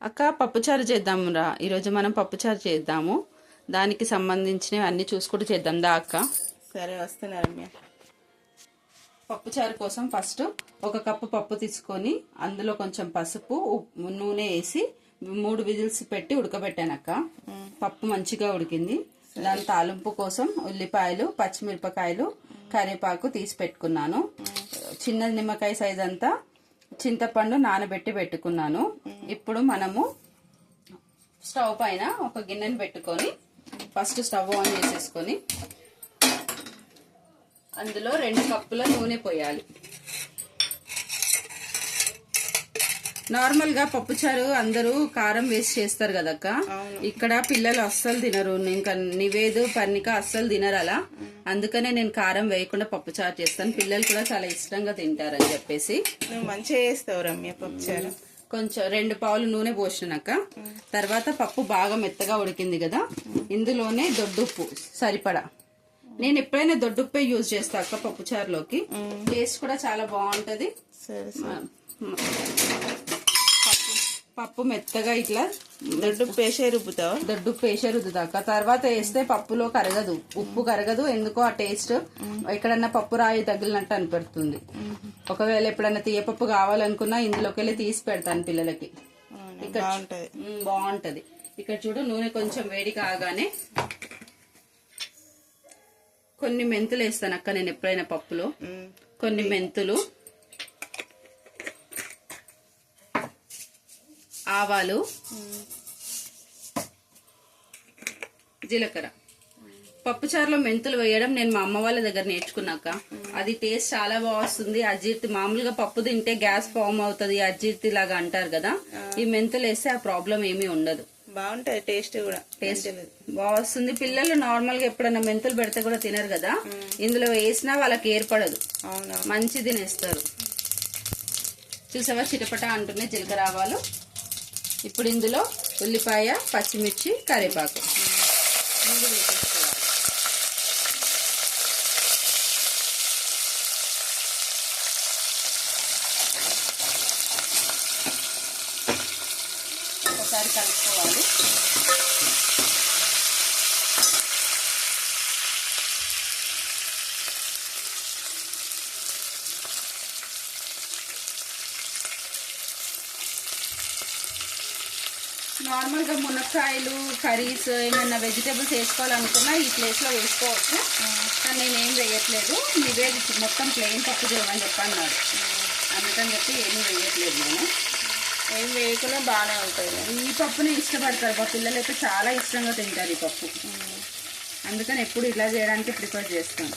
అక్క పప్పుచారు చేద్దామురా. ఈరోజు మనం పప్పుచారు చేద్దాము. దానికి సంబంధించినవి అన్నీ చూసుకుంటూ చేద్దాం దా అక్క. సరే వస్తున్నారమ్య. పప్పుచారు కోసం ఫస్ట్ 1 కప్పు పప్పు తీసుకొని అందులో కొంచెం పసుపు నూనె వేసి 3 విజిల్స్ పెట్టి ఉడకబెట్టాను అక్క. పప్పు మంచిగా ఉడికింది. దాని తాలింపు కోసం ఉల్లిపాయలు, పచ్చిమిరపకాయలు, కరివేపాకు తీసి పెట్టుకున్నాను. చిన్న నిమ్మకాయ సైజ్ అంతా చింతపండు నానబెట్టి పెట్టుకున్నాను. ఇప్పుడు మనము స్టవ్ పైన ఒక గిన్నెను పెట్టుకొని ఫస్ట్ స్టవ్ ఆన్ చేసేసుకొని అందులో 2 కప్పుల నూనె పోయాలి. నార్మల్ గా పప్పుచారు అందరూ కారం వేసి చేస్తారు కదక్క. ఇక్కడ పిల్లలు అస్సలు తినరు. ఇంకా నివేదు పర్ణిక అస్సలు తినరు అలా. అందుకనే నేను కారం వేయకుండా పప్పుచారు చేస్తాను. పిల్లలు కూడా చాలా ఇష్టంగా తింటారని చెప్పేసి. మంచిగా చేస్తావు రమ్య పప్పుచారు. కొంచెం 2 పావులు నూనె పోసినాక తర్వాత పప్పు బాగా మెత్తగా ఉడికింది కదా, ఇందులోనే దొడ్డుప్పు సరిపడా. నేను ఎప్పుడైనా దొడ్డుప్పే యూజ్ చేస్తా అక్క పప్పుచారులోకి. టేస్ట్ కూడా చాలా బాగుంటది. పప్పు మెత్తగా ఇట్లా దొడ్డుప్పు వేసే రుబ్బుతావు? దొడ్డుప్పు వేసే రుద్దుదాక. తర్వాత వేస్తే పప్పులో కరగదు, ఉప్పు కరగదు. ఎందుకో ఆ టేస్ట్ ఎక్కడన్నా పప్పు రాయి తగిలినట్టు అనిపెడుతుంది. ఒకవేళ ఎప్పుడన్నా తీయపప్పు కావాలనుకున్నా ఇందులోకి వెళ్ళి తీసి పెడతాను పిల్లలకి. బాగుంటది. ఇక్కడ చూడు, నూనె కొంచెం వేడి కాగానే కొన్ని మెంతులు వేస్తాను అక్క. నేను ఎప్పుడైనా పప్పులో కొన్ని మెంతులు, ఆవాలు, జీలకర్ర. పప్పుచారులో మెంతులు వేయడం నేను మా అమ్మ వాళ్ళ దగ్గర నేర్చుకున్నాక. అది టేస్ట్ చాలా బాగా వస్తుంది. అజీర్తి, మామూలుగా పప్పు తింటే గ్యాస్ ఫామ్ అవుతుంది, అజీర్తి లాగా అంటారు కదా. ఈ మెంతులు వేస్తే ఆ ప్రాబ్లం ఏమీ ఉండదు. బాగుంటది. టేస్ట్ కూడా టేస్ట్ బాగా వస్తుంది. పిల్లలు నార్మల్ గా ఎప్పుడైనా మెంతులు పెడితే కూడా తినరు కదా, ఇందులో వేసినా వాళ్ళకి ఏర్పడదు. మంచి తినేస్తారు. చూసావా చిటపట అంటున్నాయి జీలకర్ర, ఆవాలు. ఇప్పుడు ఇందులో ఉల్లిపాయ, పచ్చిమిర్చి, కరివేపాకు ముందు వేసేసుకోవాలి. ఒకసారి కలుపుకోవాలి. నార్మల్ గా మునక్కాయలు, కర్రీస్, ఏమైనా వెజిటేబుల్స్ వేసుకోవాలనుకున్నా ఈ ప్లేస్ లో వేసుకోవచ్చు. కానీ నేనేం వేయట్లేదు. నివేది మొత్తం ప్లెయిన్ పప్పు చేయమని చెప్పన్నాడు, అందుకని చెప్పి ఏమీ వేయట్లేదు. నేను ఏం వేయకుండా బాగానే ఉంటుంది. ఈ పప్పుని ఇష్టపడతారు మా పిల్లలు, అయితే చాలా ఇష్టంగా తింటారు ఈ పప్పు. అందుకని ఎప్పుడు ఇలా చేయడానికి ప్రిఫర్ చేస్తాను.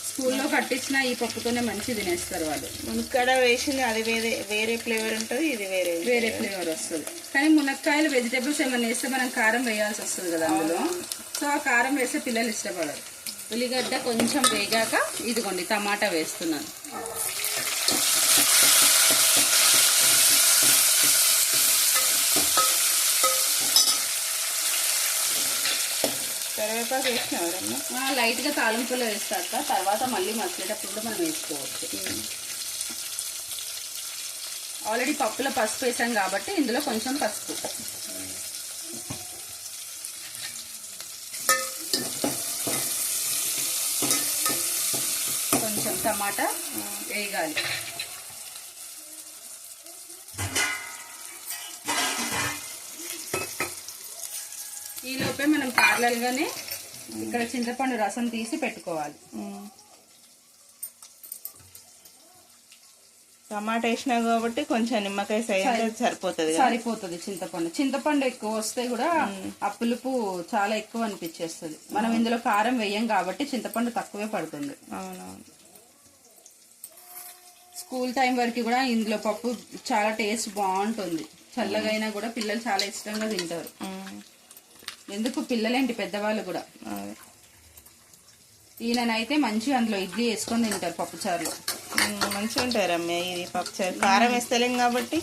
స్కూల్లో కట్టించిన ఈ పప్పుతోనే మంచి తినేస్తారు వాళ్ళు. మునక్కాడ వేసింది అది వేరే ఫ్లేవర్ ఉంటుంది, ఇది వేరే ఫ్లేవర్ వస్తుంది. కానీ మునక్కాయలు వెజిటేబుల్స్ ఏమైనా వేస్తే మనం కారం వేయాల్సి వస్తుంది కదా అందులో. సో ఆ కారం వేస్తే పిల్లలు ఇష్టపడరు. ఉల్లిగడ్డ కొంచెం వేగాక ఇదిగోండి టమాటా వేస్తున్నాను. కరివేపాకు వేసినావరమ్మా? లైట్ గా తాలింపులో వేస్తాక తర్వాత మళ్ళీ మసిలేటప్పుడు కూడా మనం వేసుకోవచ్చు. ఆల్రెడీ పప్పులో పసుపు వేసాం కాబట్టి ఇందులో కొంచెం పసుపు, కొంచెం టమాటా వేగాలి. ఈలోపే మనం ప్యారలల్ గానే ఇక్కడ చింతపండు రసం తీసి పెట్టుకోవాలి. టమాటా వేసినా కాబట్టి కొంచెం నిమ్మకాయ సరిపోతుంది. చింతపండు ఎక్కువ వస్తే కూడా ఆ పులుపు చాలా ఎక్కువ అనిపించేస్తుంది. మనం ఇందులో కారం వేయం కాబట్టి చింతపండు తక్కువే పడుతుంది. అవునవును. స్కూల్ టైం వరకు కూడా ఇందులో పప్పు చాలా టేస్ట్ బాగుంటుంది. చల్లగా అయినా కూడా పిల్లలు చాలా ఇష్టంగా తింటారు. ఎందుకు పిల్లలేంటి పెద్దవాళ్ళు కూడా. ఈయననైతే మంచిగా అందులో ఇడ్లీ వేసుకొని తింటారు పప్పుచారులో. మంచిగా ఉంటాయి రమ్య ఇది పప్పుచారు. కారం వేస్తలేం కాబట్టి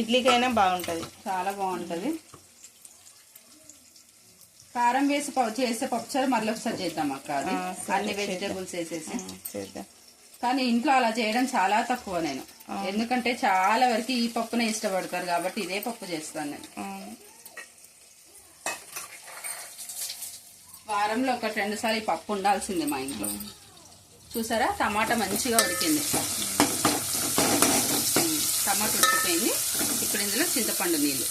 ఇడ్లీకైనా బాగుంటుంది, చాలా బాగుంటుంది. కారం వేసి చేసే పప్పుచారు మళ్ళీ ఒకసారి చేద్దాం అక్క. అది అన్ని వెజిటేబుల్స్ వేసేసి చేద్దాం. కానీ ఇంట్లో అలా చేయడం చాలా తక్కువ నేను, ఎందుకంటే చాలా వరకు ఈ పప్పునే ఇష్టపడతారు కాబట్టి ఇదే పప్పు చేస్తాను నేను. వారంలో 1-2 సార్లు ఈ పప్పు ఉండాల్సిందే మా ఇంట్లో. చూసారా టమాటా మంచిగా ఉడికింది, టమాటా ఉడికిపోయింది. ఇప్పుడు ఇందులో చింతపండు నీళ్ళు,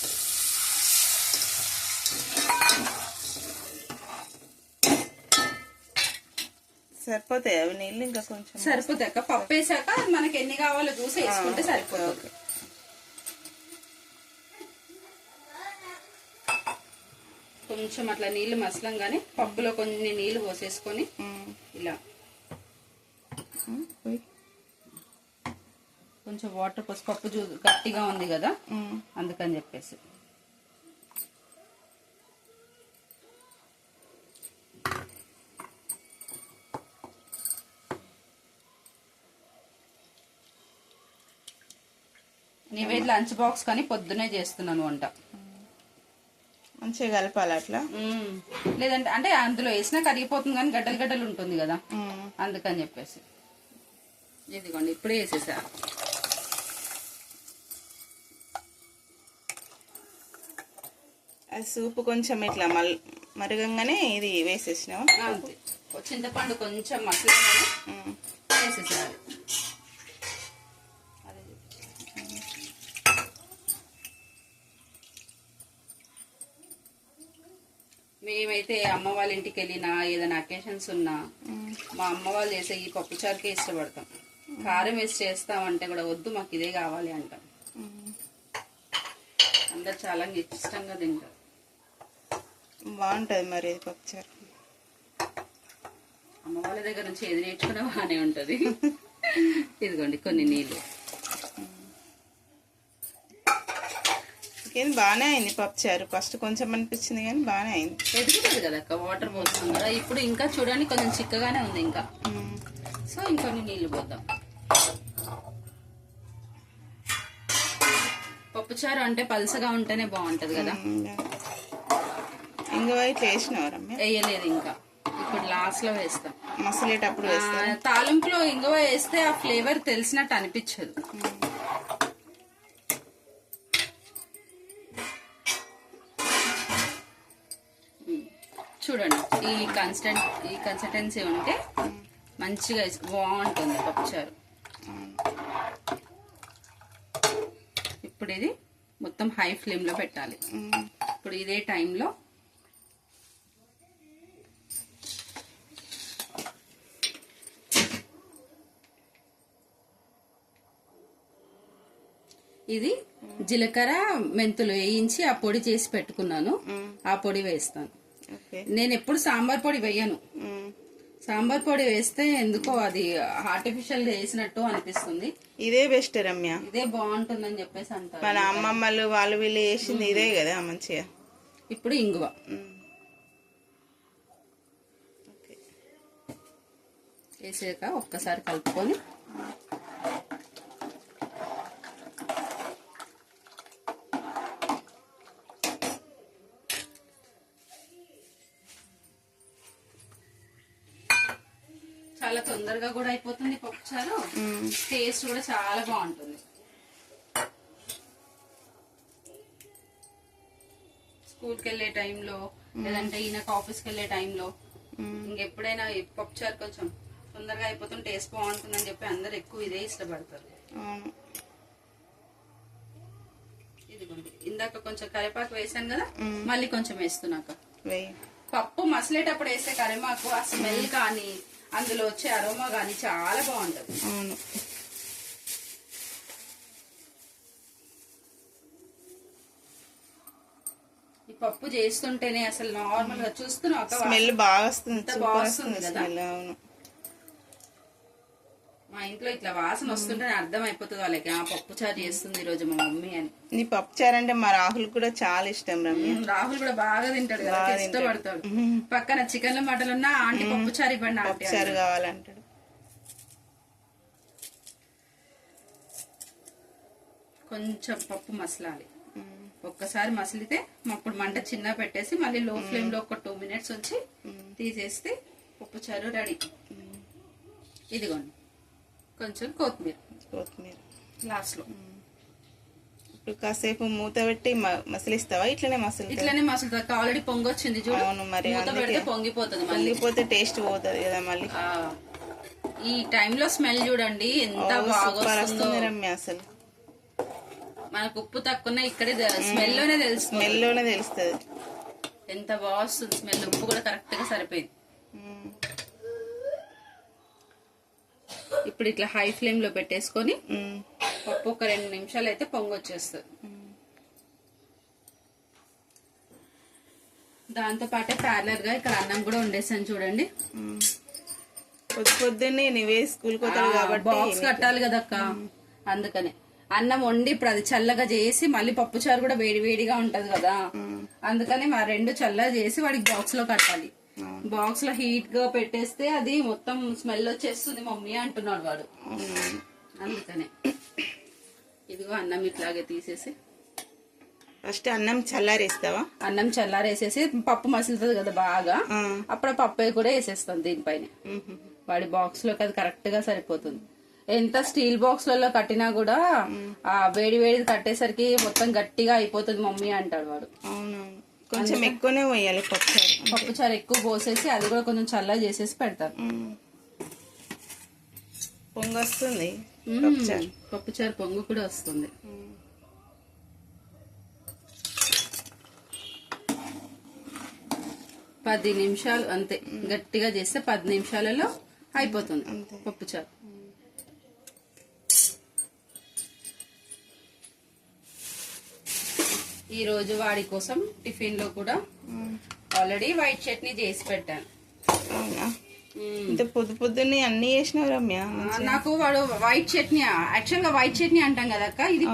సరిపోతాయి అవి నీళ్ళు, ఇంకా కొంచెం సరిపోతాయి. పప్పు వేసాక మనకి ఎన్ని కావాలో చూసి వేసుకుంటే సరిపోతుంది. కొంచెం అట్లా నీళ్లు మసలంగానే పప్పులో కొన్ని నీళ్లు పోసేసుకొని ఇలా కొంచెం వాటర్ పోసి, పప్పు గట్టిగా ఉంది కదా అందుకని చెప్పేసి. నీవే లంచ్ బాక్స్ కానీ పొద్దునే చేస్తున్నాను వంట. మంచిగా కలపాలి అట్లా, లేదంటే అంటే అందులో వేసినా కరిగిపోతుంది కానీ గడ్డలు గడ్డలు ఉంటుంది కదా అందుకని చెప్పేసి. ఇదిగోండి ఇప్పుడే వేసేసా. అది సూపు కొంచెం ఇట్లా మరగంగానే ఇది వేసేసినావా? అంతే, చింతపండు కొంచెం మసలాగానే వేసేసేయాలి. మేమైతే అమ్మ వాళ్ళ ఇంటికి వెళ్ళినా ఏదైనా అకేషన్స్ ఉన్నా మా అమ్మ వాళ్ళు చేసే ఈ పప్పు చారుకే ఇష్టపడతాం. కారం వేసి చేస్తామంటే కూడా వద్దు మాకు ఇదే కావాలి అంటాం. అందరు చాలా ఇష్టంగా తింటారు. బాగుంటది మరి ఇది పప్పుచారు. అమ్మ వాళ్ళ దగ్గర నుంచి ఏది నేర్చుకున్నా బాగానే ఉంటది. ఇదిగోండి కొన్ని నీళ్ళు. బాగానే అయింది పప్పుచారు. ఫస్ట్ కొంచెం అనిపించింది కానీ బాగానే అయింది. ఎదుగుతుంది కదా అక్క, వాటర్ పోస్తుంది కదా. ఇప్పుడు ఇంకా చూడండి కొంచెం చిక్కగానే ఉంది ఇంకా. సో ఇంకొన్ని నీళ్లు పోద్దాం. పప్పుచారు అంటే పల్సగా ఉంటేనే బాగుంటది కదా. ఇంగువ ఇట్లా వేసినావు రమ్య? వేయలేదు ఇంకా, ఇప్పుడు లాస్ట్ లో వేస్తాం. మసలేటప్పుడు వేస్తాం. తాలింపులో ఇంగువ వేస్తే ఆ ఫ్లేవర్ తెలిసినట్టు అనిపించదు. చూడండి ఈ కన్సిస్టెన్సీ ఉంటే మంచిగా బాగుంటుంది పప్పుచారు. ఇప్పుడు ఇది మొత్తం హై ఫ్లేమ్ లో పెట్టాలి. ఇప్పుడు ఇదే టైంలో ఇది జీలకర్ర మెంతులు వేయించి ఆ పొడి చేసి పెట్టుకున్నాను, ఆ పొడి వేస్తాను. నేను ఎప్పుడు సాంబార్ పొడి వేయను. సాంబార్ పొడి వేస్తే ఎందుకో అది ఆర్టిఫిషియల్ వేసినట్టు అనిపిస్తుంది. ఇదే బెస్ట్ రమ్య, ఇదే బాగుంటుందని చెప్పేసి అంటారు. మన అమ్మమ్మలు వాళ్ళు వీళ్ళు వేసింది ఇదే కదా మంచిగా. ఇప్పుడు ఇంగువ వేసాక ఒక్కసారి కలుపుకొని చాలా తొందరగా కూడా అయిపోతుంది పప్పుచారు. టేస్ట్ కూడా చాలా బాగుంటుంది. స్కూల్కి వెళ్ళే టైంలో లేదంటే ఈయనకు ఆఫీస్కి వెళ్ళే టైంలో ఇంకెప్పుడైనా పప్పుచారు కొంచెం తొందరగా అయిపోతుంది, టేస్ట్ బాగుంటుందని చెప్పి అందరు ఎక్కువ ఇదే ఇష్టపడతారు. ఇదిగోండి ఇందాక కొంచెం కరివేపాకు వేసాను కదా, మళ్ళీ కొంచెం వేస్తున్నాక. పప్పు మసలేటప్పుడు వేసే కరివేపాకు ఆ స్మెల్ కానీ అందులో వచ్చే అరోమా కానీ చాలా బాగుంటది. అవును, ఈ పప్పు చేస్తుంటేనే అసలు నార్మల్ గా చూస్తున్నా స్మెల్ బాగా వస్తుంది కదా. అవును, మా ఇంట్లో ఇట్లా వాసన వస్తుంటే అర్థం అయిపోతుంది వాళ్ళకి, ఆ పప్పు చారు చేస్తుంది ఈ రోజు మా మమ్మీ అని. నీ పప్పు చారు అంటే మా రాహుల్ కూడా చాలా ఇష్టం రమ్య. రాహుల్ కూడా బాగా తింటాడు కదా, ఇష్టపడతాడు. పక్కన చికెన్లు మటన్ ఉన్నా ఆంటీ పప్పు చారు ఇవ్వండి, పప్పు చారు కావాలంటాడు. కొంచెం పప్పు మసలాలి. ఒక్కసారి మసిలితే అప్పుడు మంట చిన్న పెట్టేసి మళ్ళీ లో ఫ్లేమ్ లో ఒక 2 minutes ఉంచి తీసేస్తే పప్పు చారు రెడీ. ఇదిగోండి కొంచెం కొత్తిమీర లాస్ట్ లో. ఇప్పుడు కాసేపు మూత పెట్టి మసిలిస్తావా? ఇట్లనే మసులుతా. ఆల్రెడీ పొంగొచ్చింది చూడు. అవును, మరి మూత పెడితే పొంగిపోతుంది. పొంగిపోతే టేస్ట్ పోతుంది కదా మళ్ళీ. ఈ టైంలో స్మెల్ చూడండి ఎంత బాగా వస్తుంది రమ్య. అసలు మనకు ఉప్పు తక్కువ ఇక్కడే స్మెల్ లోనే తెలుస్తుంది ఎంత బాగా వస్తుంది స్మెల్. ఉప్పు కూడా కరెక్ట్ గా సరిపోయింది. ఇప్పుడు ఇట్లా హై ఫ్లేమ్ లో పెట్టేసుకొని పప్పు ఒక 2 నిమిషాలు అయితే పొంగొచ్చేస్తుంది. దాంతో పాటే ప్యారలర్ గా ఇక్కడ అన్నం కూడా వండేసాను చూడండి. పొద్దున్నే నీవే స్కూల్ పోతాడు కాబట్టి బాక్స్ కట్టాలి కదక్క, అందుకనే అన్నం వండి ఇప్పుడు అది చల్లగా చేసి మళ్ళీ పప్పుచారు కూడా వేడి వేడిగా ఉంటది కదా, అందుకని మా 2 చల్లగా చేసి వాడికి బాక్స్ లో కట్టాలి. బాక్స్ లో హీట్ గా పెట్టేస్తే అది మొత్తం స్మెల్ వచ్చేస్తుంది మమ్మీ అంటున్నాడు వాడు. అందుకనే ఇదిగో అన్నం ఇట్లాగే తీసేసి ఫస్ట్ అన్నం చల్లారేస్తావా? అన్నం చల్లారేసేసి పప్పు మసులుతుంది కదా బాగా, అప్పుడు పప్పు కూడా వేసేస్తాం దీనిపైన. వాడి బాక్స్ లోకి అది కరెక్ట్ గా సరిపోతుంది. ఎంత స్టీల్ బాక్స్ లలో కట్టినా కూడా ఆ వేడి వేడి కట్టేసరికి మొత్తం గట్టిగా అయిపోతుంది మమ్మీ అంటాడు వాడు. కొంచెం ఎక్కువనే పోయాలి పప్పుచారు ఎక్కువ పోసేసి అది కూడా కొంచెం చల్ల చేసేసి పెడతారు. పొంగు వస్తుంది పప్పుచారు పొంగు కూడా వస్తుంది. పది నిమిషాలు అంతే, గట్టిగా చేస్తే 10 నిమిషాలలో అయిపోతుంది పప్పుచారు. ఈ రోజు వాడి కోసం టిఫిన్ లో కూడా ఆల్రెడీ వైట్ చట్నీ చేసి పెట్టాను. ఇంత పొద్దున్నే అన్ని చేసినావు రమ్య. నాకు వాడు వైట్ చట్నీ, యాక్చువల్ గా వైట్ చట్నీ అంటాం కదక్క, ఇది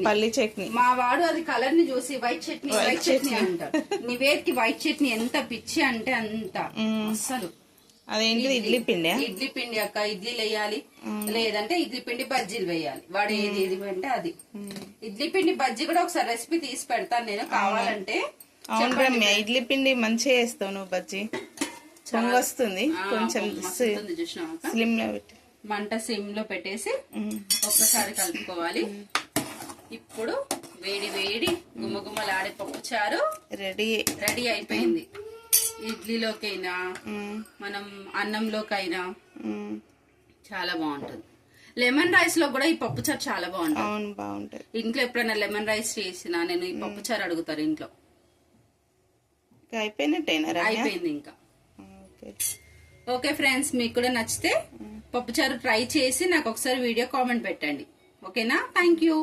పల్లి చట్నీ. మా వాడు అది కలర్ ని చూసి వైట్ చట్నీ అంటాడు. నివేద్కి వైట్ చట్నీ ఎంత పిచ్చి అంటే అంత. అసలు అదేంటి ఇడ్లీ పిండి అక్క, ఇడ్లీలు వేయాలి, లేదంటే ఇడ్లీ పిండి బజ్జీలు వేయాలి. వాడు ఏది అంటే అది. ఇడ్లీ పిండి బజ్జీ కూడా ఒకసారి రెసిపీ తీసి పెడతాను నేను కావాలంటే. అవును రమ్య, ఇడ్లీ పిండి మంచిగా వేస్తావు నువ్వు బజ్జీ. వస్తుంది కొంచెం స్లిమ్ లో పెట్టి, మంట సిమ్ లో పెట్టేసి ఒక్కసారి కలుపుకోవాలి. ఇప్పుడు వేడి వేడి గుమ్మగుమ్మలాడే పప్పుచారు రెడీ అయిపోయింది. ఇడ్లీలోకైనా మనం అన్నంలోకైనా చాలా బాగుంటుంది. లెమన్ రైస్ లో కూడా ఈ పప్పుచారు చాలా బాగుంటుంది. ఇంట్లో ఎప్పుడైనా లెమన్ రైస్ చేసినా నేను ఈ పప్పుచారు అడుగుతారు ఇంట్లో. అయిపోయింది ఇంకా. ఓకే ఫ్రెండ్స్, మీకు కూడా నచ్చితే పప్పుచారు ట్రై చేసి నాకు ఒకసారి వీడియో కామెంట్ పెట్టండి. ఓకేనా? Thank you.